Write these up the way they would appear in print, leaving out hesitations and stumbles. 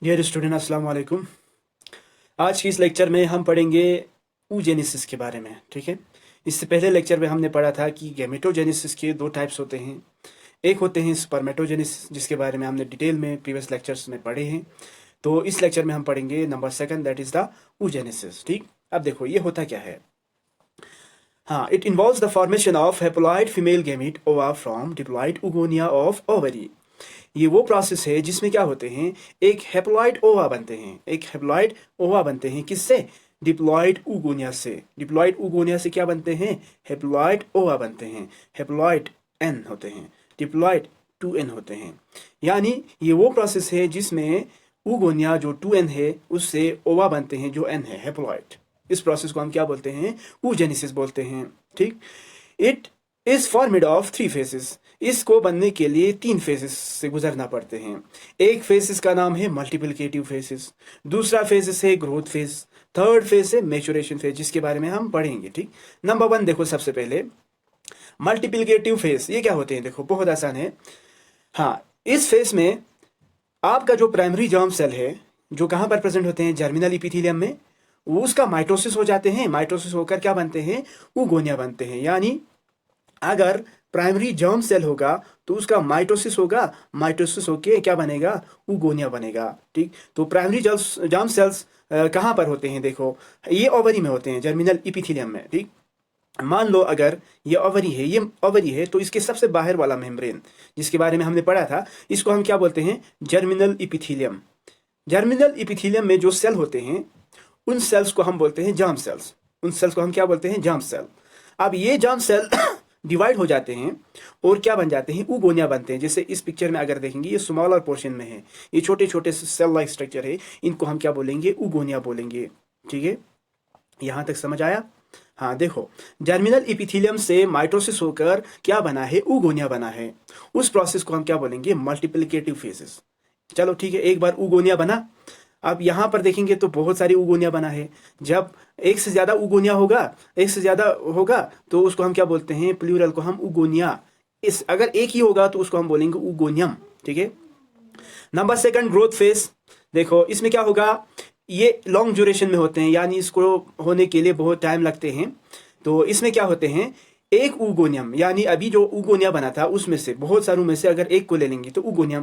Dear student अस्सलाम वालेकुम। आज की इस लेक्चर में हम पढ़ेंगे oogenesis के बारे में। ठीक है, इससे पहले लेक्चर में हमने पढ़ा था कि गैमेटोजेनेसिस के दो टाइप्स होते हैं। एक होते हैं स्पर्मेटोजेनेसिस, जिसके बारे में हमने डिटेल में प्रीवियस लेक्चर्स में पढ़े हैं। तो इस लेक्चर में हम पढ़ेंगे number second, that is the oogenesis। ठीक, अब देखो ये होता क्या है। हाँ, it involves the formation of haploid female gamete ova from diploid oogonia of ovary. ये वो प्रोसेस है जिसमें क्या होते हैं, एक हेप्लॉइड ओवा बनते हैं। एक हेप्लॉइड ओवा बनते हैं किससे? डिप्लॉइड oogonia से। डिप्लॉइड oogonia से क्या बनते हैं? हेप्लॉइड ओवा बनते हैं। हेप्लॉइड एन होते हैं, डिप्लॉइड 2n होते हैं। यानी ये वो प्रोसेस है जिसमें oogonia जो 2n है उससे ओवा बनते हैं जो n है, हेप्लॉइड। इस प्रोसेस को हम क्या बोलते हैं? oogenesis बोलते हैं। ठीक, it is formed of 3 faces. इसको बनने के लिए 3 फेसेस से गुजरना पड़ते हैं। एक फेसेस का नाम है मल्टीप्लिकेटिव फेसेस, दूसरा फेसेस है ग्रोथ फेस, थर्ड फेस है मैच्योरेशन फेस, जिसके बारे में हम पढ़ेंगे। ठीक, नंबर 1 देखो, सबसे पहले मल्टीप्लिकेटिव फेस। ये क्या होते हैं? देखो बहुत आसान है। हाँ, इस फेस में आपका जो प्राइमरी जर्म सेल है, जो कहाँ पर प्रेजेंट होते हैं? जर्मिनल इपिथेलियम में। वो उसका माइटोसिस हो जाते हैं। माइटोसिस होकर क्या बनते हैं? oogonia बनते हैं। यानी अगर प्राइमरी जर्म सेल होगा तो उसका माइटोसिस होगा, माइटोसिस होके क्या बनेगा? oogonia बनेगा। ठीक, तो प्राइमरी जर्म सेल्स कहाँ पर होते हैं? देखो, ये ओवरी में होते हैं, जर्मिनल इपिथेलियम में। ठीक, मान लो अगर ये ओवरी है, ये ओवरी है, तो इसके सबसे बाहर वाला मेम्ब्रेन जिसके बारे में हमने पढ़ा था, इसको हम क्या बोलते हैं? Germinal epithelium. जर्मिनल इपिथेलियम में जो सेल होते हैं उन सेल्स को हम बोलते हैं जर्म सेल्स। उन सेल्स को हम क्या बोलते हैं? Germ cell. अब ये जर्म सेल डिवाइड हो जाते हैं और क्या बन जाते हैं? oogonia बनते हैं। जैसे इस पिक्चर में अगर देखेंगे, ये स्मॉलर पोर्शन में है, ये छोटे छोटे सेल लाइक स्ट्रक्चर है, इनको हम क्या बोलेंगे? oogonia बोलेंगे। ठीक है, यहां तक समझ आया? हाँ देखो, जर्मिनल इपिथेलियम से माइटोसिस होकर क्या बना है? oogonia बना है। उस प्रोसेस को हम क्या बोलेंगे? Multiplicative phases. चलो ठीक है, एक बार oogonia बना। अब यहां पर देखेंगे तो बहुत सारी oogonia बना है। जब एक से ज्यादा oogonia होगा, एक से ज्यादा होगा, तो उसको हम क्या बोलते हैं? प्लूरल को हम oogonia। इस अगर एक ही होगा तो उसको हम बोलेंगे ओगोनियम। ठीक है, नंबर सेकंड, ग्रोथ फेस। देखो इसमें क्या होगा, ये लॉन्ग ड्यूरेशन में होते हैं, यानी इसको होने के लिए बहुत टाइम लगते हैं। तो इसमें क्या होते हैं, एक oogonia, यानी अभी जो oogonia बना था उसमें से, बहुत सारों में से अगर एक को ले लेंगे तो oogonia,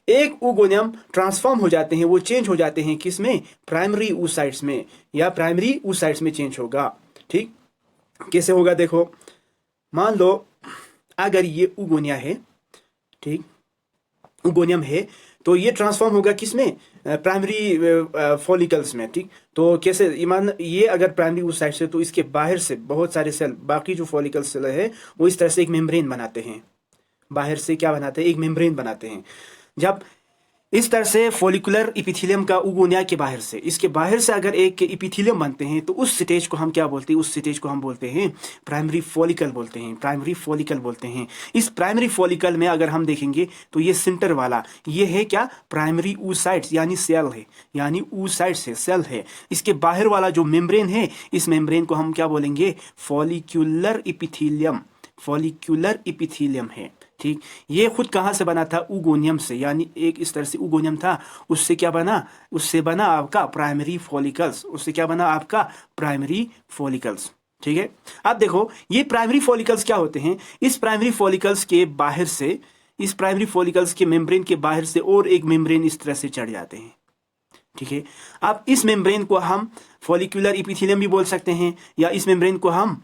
एक oogonia ट्रांसफॉर्म हो जाते हैं, वो चेंज हो जाते हैं किसमें? प्राइमरी oocytes में, या प्राइमरी oocytes में चेंज होगा। ठीक, कैसे होगा? देखो, मान लो अगर ये oogonia है, ठीक, oogonia है, तो ये ट्रांसफॉर्म होगा किसमें? प्राइमरी फॉलिकल्स में। ठीक, तो कैसे? ईमान, ये अगर प्राइमरी उस साइड से, तो इसके बाहर से बहुत सारे सेल, बाकी जो फॉलिकल सेल है, वो इस तरह से एक मेम्ब्रेन बनाते हैं। बाहर से क्या बनाते हैं? एक मेम्ब्रेन बनाते हैं। जब इस तरह से फॉलिकुलर इपिथेलियम का oogonia के बाहर से, इसके बाहर से अगर एक इपिथेलियम बनते हैं, तो उस स्टेज को हम क्या बोलते हैं? उस स्टेज को हम बोलते हैं प्राइमरी फॉलिकल बोलते हैं। प्राइमरी फॉलिकल बोलते हैं। इस प्राइमरी फॉलिकल में अगर हम देखेंगे तो ये सेंटर वाला, ये है क्या? प्राइमरी oocytes, यानी सेल है, यानी oocytes है, सेल है। इसके बाहर वाला जो मेम्ब्रेन है, इस मेम्ब्रेन को हम क्या बोलेंगे? Follicular epithelium. फॉलिक्यूलर इपिथेलियम है। ठीक, ये खुद कहाँ से बना था? oogonia से, यानी एक इस तरह से oogonia था, उससे क्या बना? उससे बना आपका प्राइमरी फॉलिकल्स। उससे क्या बना? आपका प्राइमरी फॉलिकल्स। ठीक है, अब देखो ये प्राइमरी फॉलिकल्स क्या होते हैं? इस प्राइमरी फॉलिकल्स के बाहर से, इस प्राइमरी फॉलिकल्स के मेम्ब्रेन के बाहर से और एक मेम्ब्रेन इस तरह से चढ़ जाते हैं। ठीक है, अब इस मेम्ब्रेन को हम फॉलिक्यूलर इपिथेलियम भी बोल सकते हैं, या इस मेम्ब्रेन को हम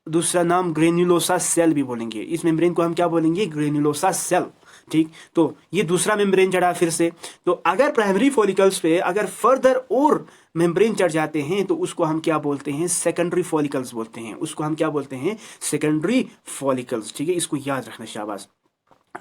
दूसरा नाम ग्रेन्युलोसा सेल भी बोलेंगे। इस मेम्ब्रेन को हम क्या बोलेंगे? Granulosa cell. ठीक, तो ये दूसरा मेम्ब्रेन चढ़ा फिर से। तो अगर प्राइमरी फॉलिकल्स पे अगर फर्दर और मेम्ब्रेन चढ़ जाते हैं तो उसको हम क्या बोलते हैं? सेकेंडरी फॉलिकल्स बोलते हैं। उसको हम क्या बोलते हैं? Secondary follicles. ठीक है, इसको याद रखना, शाबाश।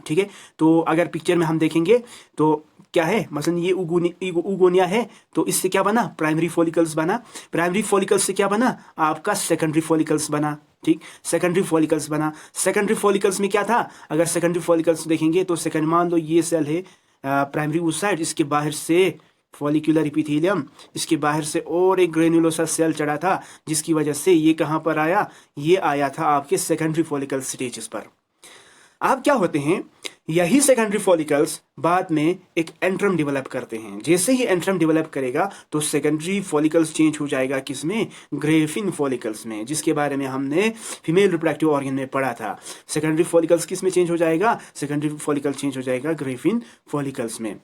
ठीक है, तो अगर पिक्चर में हम देखेंगे तो क्या है, मसलन ये oogonia है, तो इससे क्या बना? प्राइमरी फॉलिकल्स बना। प्राइमरी फॉलिकल्स से क्या बना? आपका सेकेंडरी फॉलिकल्स बना। ठीक, सेकेंडरी फॉलिकल्स बना। सेकेंडरी फॉलिकल्स में क्या था? अगर सेकेंडरी फॉलिकल्स देखेंगे तो सेकेंड, मान लो ये सेल है प्राइमरी oocyte, इसके बाहर से फॉलिक्यूलर इपिथेलियम, इसके बाहर से और एक ग्रेन्युलोसा सेल चढ़ा था, जिसकी वजह से ये कहां पर आया? ये आया था आपके सेकेंडरी फॉलिकल स्टेजेस पर। अब क्या होते हैं, यही सेकेंडरी फॉलिकल्स बाद में एक एंट्रम डेवलप करते हैं। जैसे ही एंट्रम डेवलप करेगा तो सेकेंडरी फॉलिकल्स चेंज हो जाएगा किसमें, ग्रेफिन फॉलिकल्स में, जिसके बारे में हमने फीमेल रिप्रोडक्टिव ऑर्गन में पढ़ा था। सेकेंडरी फॉलिकल्स किस में चेंज हो जाएगा, सेकेंडरी फॉलिकल चेंज हो जाएगा ग्रेफिन फॉलिकल्स में।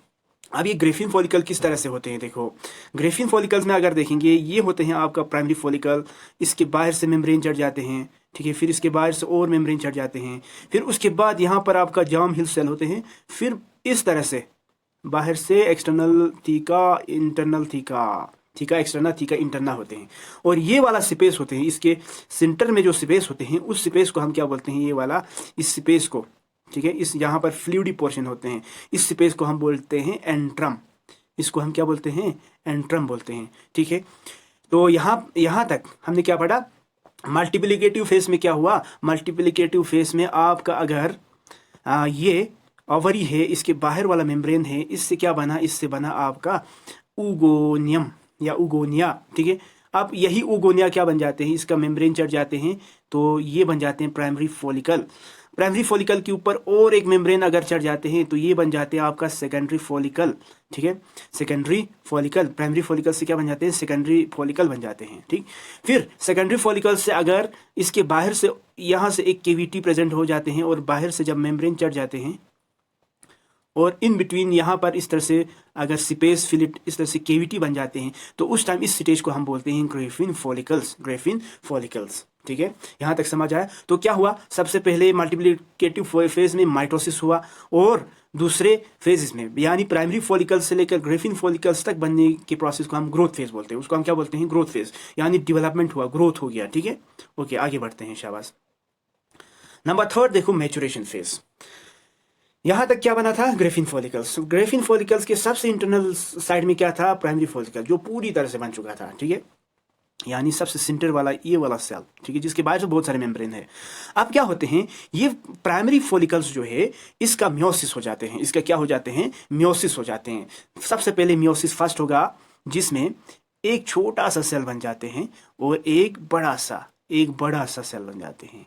अब ये ग्रेफिन फॉलिकल किस तरह से होते हैं, देखो ग्रेफिन फॉलिकल्स में अगर देखेंगे ये होते हैं आपका प्राइमरी फॉलिकल, इसके बाहर से मेम्ब्रेन चढ़ जाते हैं, ठीक है, फिर इसके बाहर से और मेम्ब्रेन चढ़ जाते हैं, फिर उसके बाद यहाँ पर आपका जार्म हिल सेल होते हैं, फिर इस तरह से बाहर से external theca internal theca, theca external theca internal होते हैं। और ये वाला स्पेस होते हैं, इसके सेंटर में जो स्पेस होते हैं उस स्पेस को हम क्या बोलते हैं, ये वाला इस स्पेस को, ठीक है, इस यहाँ पर फ्लूइडी पोर्शन होते हैं, इस स्पेस को हम बोलते हैं एंट्रम, इसको हम क्या बोलते हैं, एंट्रम बोलते हैं, ठीक है। तो यहाँ तक हमने क्या पढ़ा, मल्टीप्लिकेटिव फेस में क्या हुआ, मल्टीप्लिकेटिव फेस में आपका अगर ये ओवरी है, इसके बाहर वाला मेम्ब्रेन है, इससे क्या बना, इससे बना आपका उगोनियम या उगोनिया, ठीक है। अब यही उगोनिया क्या बन जाते हैं, इसका मेम्ब्रेन चढ़ जाते हैं तो ये बन जाते हैं प्राइमरी फॉलिकल। प्राइमरी फॉलिकल के ऊपर और एक मेम्ब्रेन अगर चढ़ जाते हैं तो ये बन जाते हैं आपका सेकेंडरी फॉलिकल, ठीक है। सेकेंडरी फॉलिकल, प्राइमरी फॉलिकल से क्या बन जाते हैं, सेकेंडरी फॉलिकल बन जाते हैं, ठीक। फिर सेकेंडरी फॉलिकल से अगर इसके बाहर से यहाँ से एक केविटी प्रेजेंट हो जाते हैं और बाहर से जब मेम्ब्रेन चढ़ जाते हैं और इन बिटवीन यहाँ पर इस तरह से अगर स्पेस फिलिट इस तरह से केविटी बन जाते हैं तो उस टाइम इस स्टेज को हम बोलते हैं ग्रेफिन फॉलिकल्स, ग्रेफिन फॉलिकल्स, ठीक है। यहाँ तक समझ आया। तो क्या हुआ, सबसे पहले मल्टीप्लिकेटिव फेज में माइटोसिस हुआ और दूसरे फेजेस में यानी प्राइमरी फॉलिकल्स से लेकर ग्रेफिन फॉलिकल्स तक बनने के प्रोसेस को हम ग्रोथ फेज बोलते हैं, उसको हम क्या बोलते हैं, ग्रोथ फेज, यानी डेवलपमेंट हुआ, ग्रोथ हो गया, ठीक है। ओके, आगे बढ़ते हैं, शाबाश। नंबर थर्ड देखो, मैचुरेशन फेज। यहां तक क्या बना था, ग्रेफिन फॉलिकल्स। ग्रेफिन फॉलिकल्स के सबसे इंटरनल साइड में क्या था, प्राइमरी फॉलिकल, जो पूरी तरह से बन चुका था, ठीक है, यानी सबसे सेंटर वाला ये वाला सेल, ठीक है, जिसके बाहर से बहुत सारे मेम्ब्रेन है। अब क्या होते हैं, ये प्राइमरी फॉलिकल्स जो है इसका मियोसिस हो जाते हैं, इसका क्या हो जाते हैं, मियोसिस हो जाते हैं। सबसे पहले मियोसिस फर्स्ट होगा जिसमें एक छोटा सा सेल बन जाते हैं और एक बड़ा सा सेल बन जाते हैं।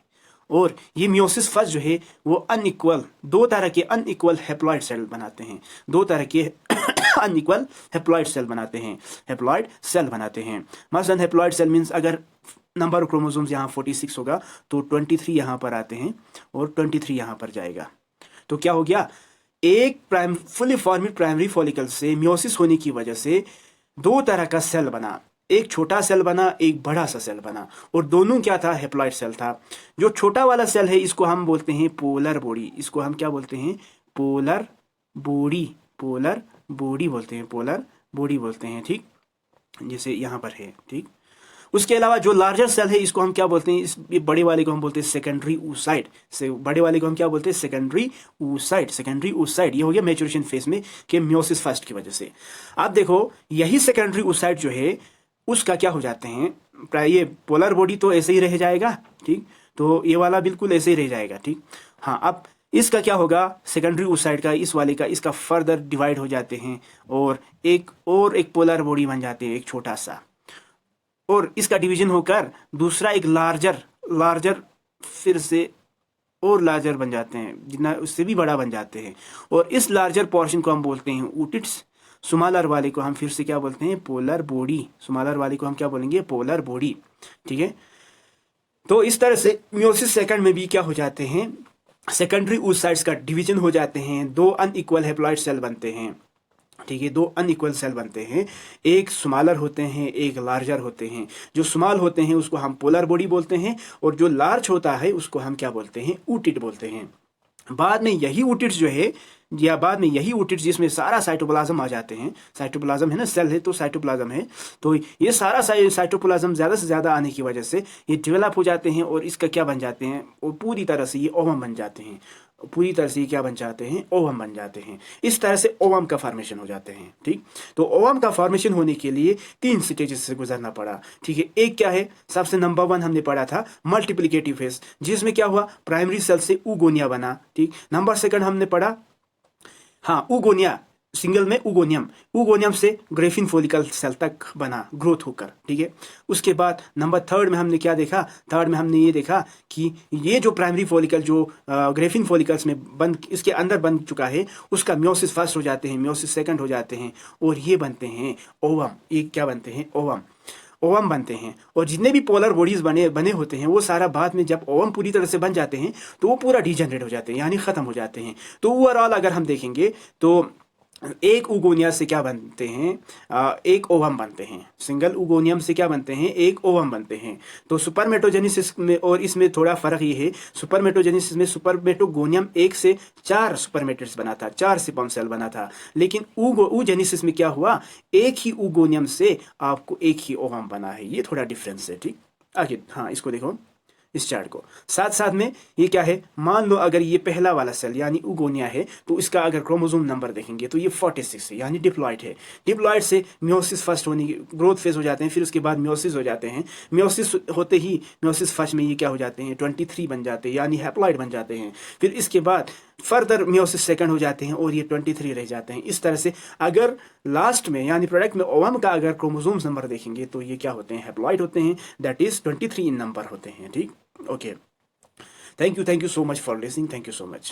और ये मियोसिस फर्स्ट जो है वो अनइक्वल, दो तरह के अनइक्वल हैप्लॉइड सेल बनाते हैं, दो तरह के अनइक्वल हैप्लॉइड सेल बनाते हैं, हैप्लॉइड सेल बनाते हैं। मसलन हैप्लॉइड सेल मींस अगर नंबर ऑफ क्रोमोसोम्स यहाँ 46 होगा तो 23 यहाँ पर आते हैं और 23 यहाँ पर जाएगा। तो क्या हो गया, एक फुली फॉर्मेड प्राइमरी फॉलिकल से मियोसिस होने की वजह से दो तरह का सेल बना, एक छोटा सेल बना, एक बड़ा सा सेल बना, और दोनों क्या था, हैप्लॉइड सेल था। जो छोटा वाला सेल है इसको हम बोलते हैं पोलर बॉडी, इसको हम क्या बोलते हैं, पोलर बॉडी, पोलर बॉडी बोलते हैं, पोलर बॉडी बोलते हैं, ठीक, जैसे यहाँ पर है, ठीक। उसके अलावा जो लार्जर सेल है इसको हम क्या बोलते हैं, इस बड़े वाले को हम बोलते हैं सेकेंडरी oocyte, से बड़े वाले को हम क्या बोलते हैं, सेकेंडरी oocyte, सेकेंडरी oocyte। ये हो गया मैच्योरेशन फेज में के मियोसिस फर्स्ट की वजह से। अब देखो यही सेकेंडरी oocyte जो है उसका क्या हो जाते हैं, ये पोलर बॉडी तो ऐसे ही रह जाएगा, ठीक, तो ये वाला बिल्कुल ऐसे ही रह जाएगा, ठीक। हाँ, अब इसका क्या होगा, सेकेंडरी oocyte का, इस वाले का, इसका फर्दर डिवाइड हो जाते हैं और एक पोलर बॉडी बन जाते हैं, एक छोटा सा, और इसका डिवीजन होकर दूसरा एक लार्जर फिर से और लार्जर बन जाते हैं, जितना उससे भी बड़ा बन जाते हैं, और इस लार्जर पोर्शन को हम बोलते हैं ootids। स्मॉलर वाले को हम फिर से क्या बोलते हैं, पोलर बॉडी, स्मॉलर वाले को हम क्या बोलेंगे, पोलर बॉडी, ठीक है। तो इस तरह से मियोसिस सेकंड में भी क्या हो जाते हैं, सेकेंडरी oocytes का डिवीजन हो जाते हैं, दो अनइक्वल हैप्लॉइड सेल बनते हैं, ठीक है, दो अनइक्वल सेल बनते हैं, एक स्मॉलर होते हैं, एक लार्जर होते हैं। जो स्मॉल होते हैं उसको हम पोलर बॉडी बोलते हैं और जो लार्ज होता है उसको हम क्या बोलते हैं, ootyd बोलते हैं। बाद में यही ootyds जो है, या बाद में यही ootyds जिसमें सारा साइटोप्लाज्म आ जाते हैं, साइटोप्लाज्म है ना, सेल है तो साइटोप्लाज्म है, तो ये सारा साइटोप्लाज्म ज़्यादा से ज़्यादा आने की वजह से ये डेवलप हो जाते हैं और इसका क्या बन जाते हैं, और पूरी तरह से ये ओवम बन जाते हैं, पूरी तरह से क्या बन जाते हैं, ओवम बन जाते हैं। इस तरह से ओवम का फॉर्मेशन हो जाते हैं, ठीक। तो ओवम का फॉर्मेशन होने के लिए 3 स्टेजेस से गुजरना पड़ा, ठीक है। एक क्या है, सबसे नंबर 1 हमने पढ़ा था मल्टीप्लिकेटिव फेज, जिसमें क्या हुआ, प्राइमरी सेल से उगोनिया बना, ठीक। नंबर 2 हमने पढ़ा, हाँ, उगोनिया सिंगल में उगोनियम, उगोनियम से ग्रेफिन फॉलिकल सेल तक बना ग्रोथ होकर, ठीक है। उसके बाद नंबर थर्ड में हमने क्या देखा, थर्ड में हमने ये देखा कि ये जो प्राइमरी फॉलिकल जो ग्रेफिन फॉलिकल्स में बन इसके अंदर बन चुका है, उसका म्योसिस फर्स्ट हो जाते हैं, म्योसिस सेकंड हो जाते हैं, और ये बनते हैं ओवम। ये क्या बनते हैं, ओवम, ओवम बनते हैं। और जितने भी पोलर बॉडीज बने होते हैं वो सारा बाद में जब ओवम पूरी तरह से बन जाते हैं तो वो पूरा डिजनरेट हो जाते हैं, यानी ख़त्म हो जाते हैं। तो ओवरऑल अगर हम देखेंगे तो एक उगोनिया से क्या बनते हैं, एक ओवम बनते हैं। सिंगल उगोनियम से क्या बनते हैं, एक ओवम बनते हैं। तो सुपरमेटोजेनेसिस में और इसमें थोड़ा फर्क ये है, सुपरमेटोजेनेसिस में सुपरमेटोगोनियम 1 से 4 सुपरमेटेट्स बना था, 4 सिपॉन सेल बना था। लेकिन ऊजेनेसिस में क्या हुआ, एक ही उगोनियम से आपको एक ही ओवम बना है। ये थोड़ा डिफरेंस है, ठीक। आगे हाँ, इसको देखो, इस चार्ट को साथ साथ में। ये क्या है, मान लो अगर ये पहला वाला सेल यानी उगोनिया है, तो इसका अगर क्रोमोसोम नंबर देखेंगे तो ये 46 है, यानी डिप्लॉइड है। डिप्लॉइड से म्योसिस फर्स्ट होने की ग्रोथ फेज हो जाते हैं, फिर उसके बाद म्योसिस हो जाते हैं। म्योसिस होते ही म्योसिस फर्स्ट में ये क्या हो जाते हैं, 23 बन जाते हैं, यानी हैप्लॉइड बन जाते हैं। फिर इसके बाद फर्दर म्योसिस सेकंड हो जाते हैं और ये 23 रह जाते हैं। इस तरह से अगर लास्ट में यानी प्रोडक्ट में ओवम का अगर क्रोमोसोम्स नंबर देखेंगे तो ये क्या होते हैं, हैप्लॉइड होते हैं, दैट इज 23 इन नंबर होते हैं, ठीक। Okay. Thank you so much for listening. Thank you so much.